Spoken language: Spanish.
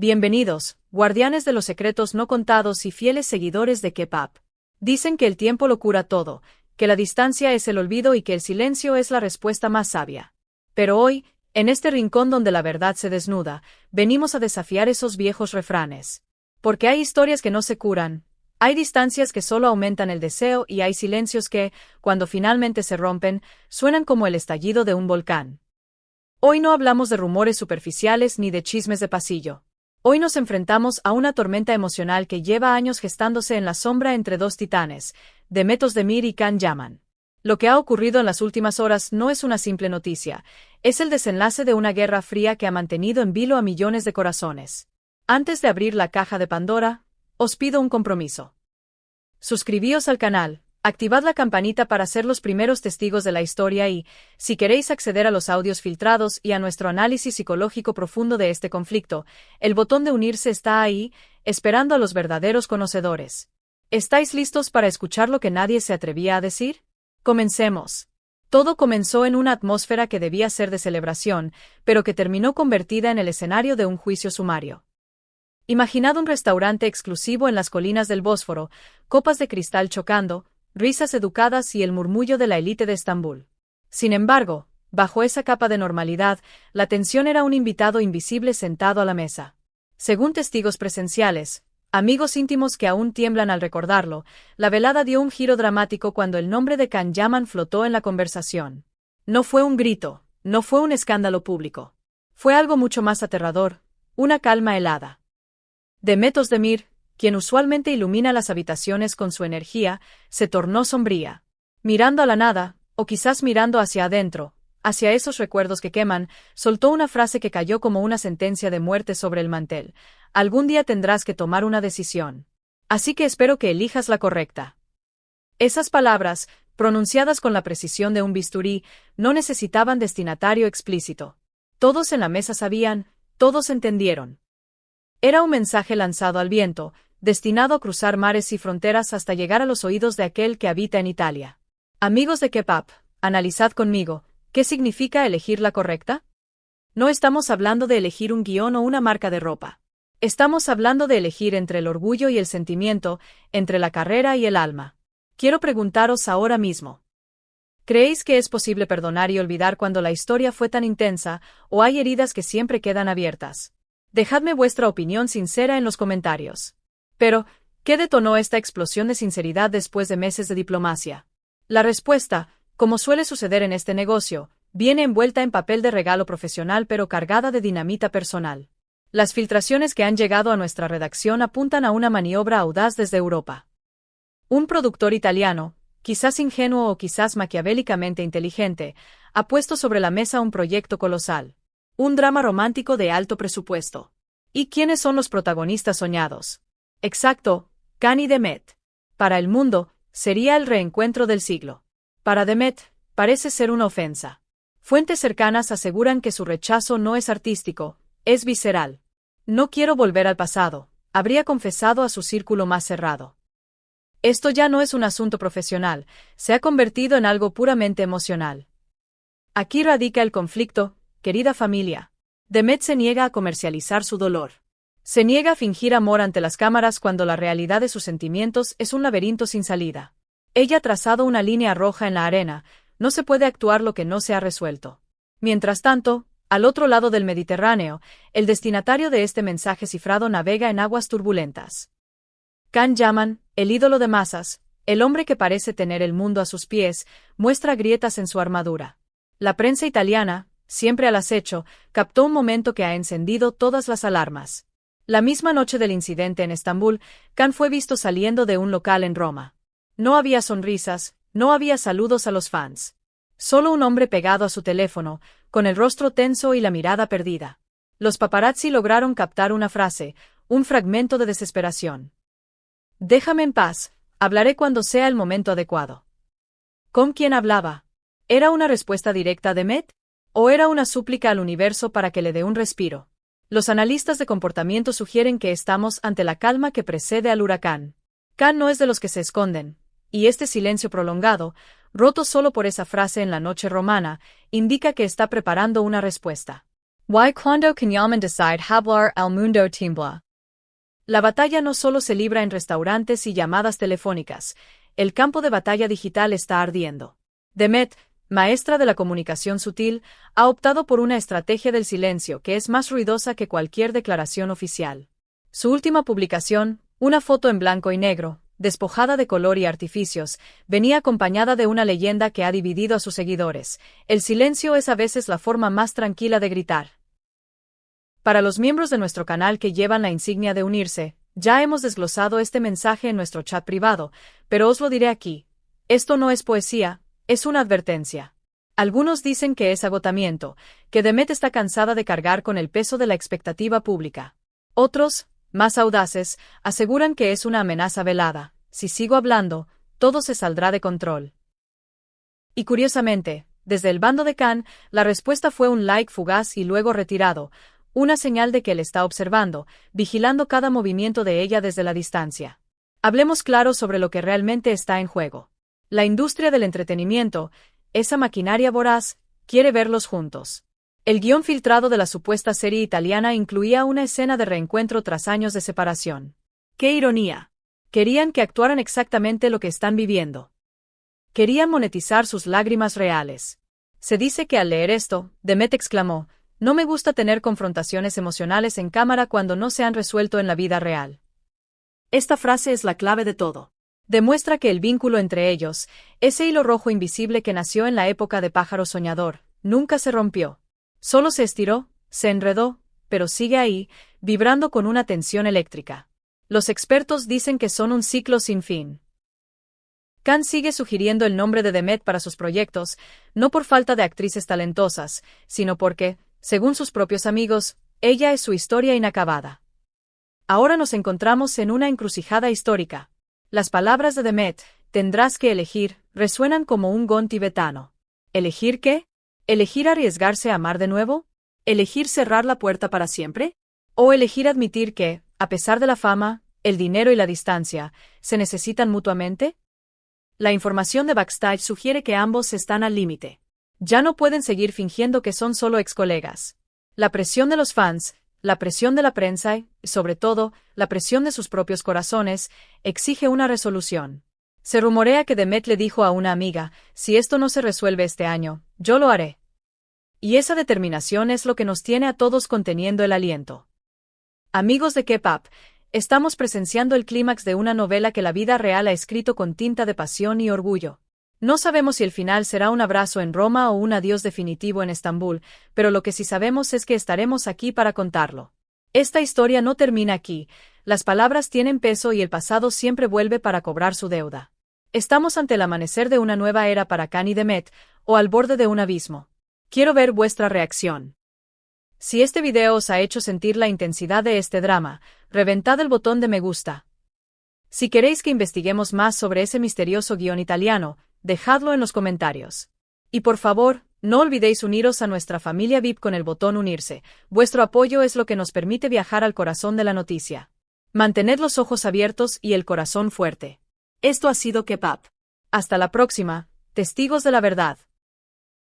Bienvenidos, guardianes de los secretos no contados y fieles seguidores de K-pop. Dicen que el tiempo lo cura todo, que la distancia es el olvido y que el silencio es la respuesta más sabia. Pero hoy, en este rincón donde la verdad se desnuda, venimos a desafiar esos viejos refranes. Porque hay historias que no se curan, hay distancias que solo aumentan el deseo y hay silencios que, cuando finalmente se rompen, suenan como el estallido de un volcán. Hoy no hablamos de rumores superficiales ni de chismes de pasillo. Hoy nos enfrentamos a una tormenta emocional que lleva años gestándose en la sombra entre dos titanes, Demet Özdemir y Can Yaman. Lo que ha ocurrido en las últimas horas no es una simple noticia, es el desenlace de una guerra fría que ha mantenido en vilo a millones de corazones. Antes de abrir la caja de Pandora, os pido un compromiso. Suscribíos al canal, activad la campanita para ser los primeros testigos de la historia y, si queréis acceder a los audios filtrados y a nuestro análisis psicológico profundo de este conflicto, el botón de unirse está ahí, esperando a los verdaderos conocedores. ¿Estáis listos para escuchar lo que nadie se atrevía a decir? Comencemos. Todo comenzó en una atmósfera que debía ser de celebración, pero que terminó convertida en el escenario de un juicio sumario. Imaginad un restaurante exclusivo en las colinas del Bósforo, copas de cristal chocando, risas educadas y el murmullo de la élite de Estambul. Sin embargo, bajo esa capa de normalidad, la tensión era un invitado invisible sentado a la mesa. Según testigos presenciales, amigos íntimos que aún tiemblan al recordarlo, la velada dio un giro dramático cuando el nombre de Can Yaman flotó en la conversación. No fue un grito, no fue un escándalo público. Fue algo mucho más aterrador, una calma helada. Demet Özdemir, quien usualmente ilumina las habitaciones con su energía, se tornó sombría. Mirando a la nada, o quizás mirando hacia adentro, hacia esos recuerdos que queman, soltó una frase que cayó como una sentencia de muerte sobre el mantel. Algún día tendrás que tomar una decisión. Así que espero que elijas la correcta. Esas palabras, pronunciadas con la precisión de un bisturí, no necesitaban destinatario explícito. Todos en la mesa sabían, todos entendieron. Era un mensaje lanzado al viento, destinado a cruzar mares y fronteras hasta llegar a los oídos de aquel que habita en Italia. Amigos de K-pop, analizad conmigo, ¿qué significa elegir la correcta? No estamos hablando de elegir un guión o una marca de ropa. Estamos hablando de elegir entre el orgullo y el sentimiento, entre la carrera y el alma. Quiero preguntaros ahora mismo. ¿Creéis que es posible perdonar y olvidar cuando la historia fue tan intensa, o hay heridas que siempre quedan abiertas? Dejadme vuestra opinión sincera en los comentarios. Pero, ¿qué detonó esta explosión de sinceridad después de meses de diplomacia? La respuesta, como suele suceder en este negocio, viene envuelta en papel de regalo profesional pero cargada de dinamita personal. Las filtraciones que han llegado a nuestra redacción apuntan a una maniobra audaz desde Europa. Un productor italiano, quizás ingenuo o quizás maquiavélicamente inteligente, ha puesto sobre la mesa un proyecto colosal. Un drama romántico de alto presupuesto. ¿Y quiénes son los protagonistas soñados? Exacto, Can y Demet. Para el mundo, sería el reencuentro del siglo. Para Demet, parece ser una ofensa. Fuentes cercanas aseguran que su rechazo no es artístico, es visceral. No quiero volver al pasado, habría confesado a su círculo más cerrado. Esto ya no es un asunto profesional, se ha convertido en algo puramente emocional. Aquí radica el conflicto, querida familia. Demet se niega a comercializar su dolor. Se niega a fingir amor ante las cámaras cuando la realidad de sus sentimientos es un laberinto sin salida. Ella ha trazado una línea roja en la arena, no se puede actuar lo que no se ha resuelto. Mientras tanto, al otro lado del Mediterráneo, el destinatario de este mensaje cifrado navega en aguas turbulentas. Can Yaman, el ídolo de masas, el hombre que parece tener el mundo a sus pies, muestra grietas en su armadura. La prensa italiana, siempre al acecho, captó un momento que ha encendido todas las alarmas. La misma noche del incidente en Estambul, Can fue visto saliendo de un local en Roma. No había sonrisas, no había saludos a los fans. Solo un hombre pegado a su teléfono, con el rostro tenso y la mirada perdida. Los paparazzi lograron captar una frase, un fragmento de desesperación. Déjame en paz, hablaré cuando sea el momento adecuado. ¿Con quién hablaba? ¿Era una respuesta directa a Demet? ¿O era una súplica al universo para que le dé un respiro? Los analistas de comportamiento sugieren que estamos ante la calma que precede al huracán. Can no es de los que se esconden, y este silencio prolongado, roto solo por esa frase en la noche romana, indica que está preparando una respuesta. Why cuando llaman decide hablar al mundo tiembla. La batalla no solo se libra en restaurantes y llamadas telefónicas, el campo de batalla digital está ardiendo. Demet, maestra de la comunicación sutil, ha optado por una estrategia del silencio que es más ruidosa que cualquier declaración oficial. Su última publicación, una foto en blanco y negro, despojada de color y artificios, venía acompañada de una leyenda que ha dividido a sus seguidores: el silencio es a veces la forma más tranquila de gritar. Para los miembros de nuestro canal que llevan la insignia de unirse, ya hemos desglosado este mensaje en nuestro chat privado, pero os lo diré aquí. Esto no es poesía, es una advertencia. Algunos dicen que es agotamiento, que Demet está cansada de cargar con el peso de la expectativa pública. Otros, más audaces, aseguran que es una amenaza velada: si sigo hablando, todo se saldrá de control. Y curiosamente, desde el bando de Khan, la respuesta fue un like fugaz y luego retirado, una señal de que él está observando, vigilando cada movimiento de ella desde la distancia. Hablemos claro sobre lo que realmente está en juego. La industria del entretenimiento, esa maquinaria voraz, quiere verlos juntos. El guión filtrado de la supuesta serie italiana incluía una escena de reencuentro tras años de separación. ¡Qué ironía! Querían que actuaran exactamente lo que están viviendo. Querían monetizar sus lágrimas reales. Se dice que al leer esto, Demet exclamó: no me gusta tener confrontaciones emocionales en cámara cuando no se han resuelto en la vida real. Esta frase es la clave de todo. Demuestra que el vínculo entre ellos, ese hilo rojo invisible que nació en la época de Pájaro Soñador, nunca se rompió. Solo se estiró, se enredó, pero sigue ahí, vibrando con una tensión eléctrica. Los expertos dicen que son un ciclo sin fin. Khan sigue sugiriendo el nombre de Demet para sus proyectos, no por falta de actrices talentosas, sino porque, según sus propios amigos, ella es su historia inacabada. Ahora nos encontramos en una encrucijada histórica. Las palabras de Demet, tendrás que elegir, resuenan como un gong tibetano. ¿Elegir qué? ¿Elegir arriesgarse a amar de nuevo? ¿Elegir cerrar la puerta para siempre? ¿O elegir admitir que, a pesar de la fama, el dinero y la distancia, se necesitan mutuamente? La información de backstage sugiere que ambos están al límite. Ya no pueden seguir fingiendo que son solo excolegas. La presión de los fans, la presión de la prensa y, sobre todo, la presión de sus propios corazones, exige una resolución. Se rumorea que Demet le dijo a una amiga: si esto no se resuelve este año, yo lo haré. Y esa determinación es lo que nos tiene a todos conteniendo el aliento. Amigos de K-Pop, estamos presenciando el clímax de una novela que la vida real ha escrito con tinta de pasión y orgullo. No sabemos si el final será un abrazo en Roma o un adiós definitivo en Estambul, pero lo que sí sabemos es que estaremos aquí para contarlo. Esta historia no termina aquí, las palabras tienen peso y el pasado siempre vuelve para cobrar su deuda. Estamos ante el amanecer de una nueva era para Khan y Demet, o al borde de un abismo. Quiero ver vuestra reacción. Si este video os ha hecho sentir la intensidad de este drama, reventad el botón de me gusta. Si queréis que investiguemos más sobre ese misterioso guión italiano, dejadlo en los comentarios. Y por favor, no olvidéis uniros a nuestra familia VIP con el botón unirse. Vuestro apoyo es lo que nos permite viajar al corazón de la noticia. Mantened los ojos abiertos y el corazón fuerte. Esto ha sido K-Pop. Hasta la próxima, testigos de la verdad.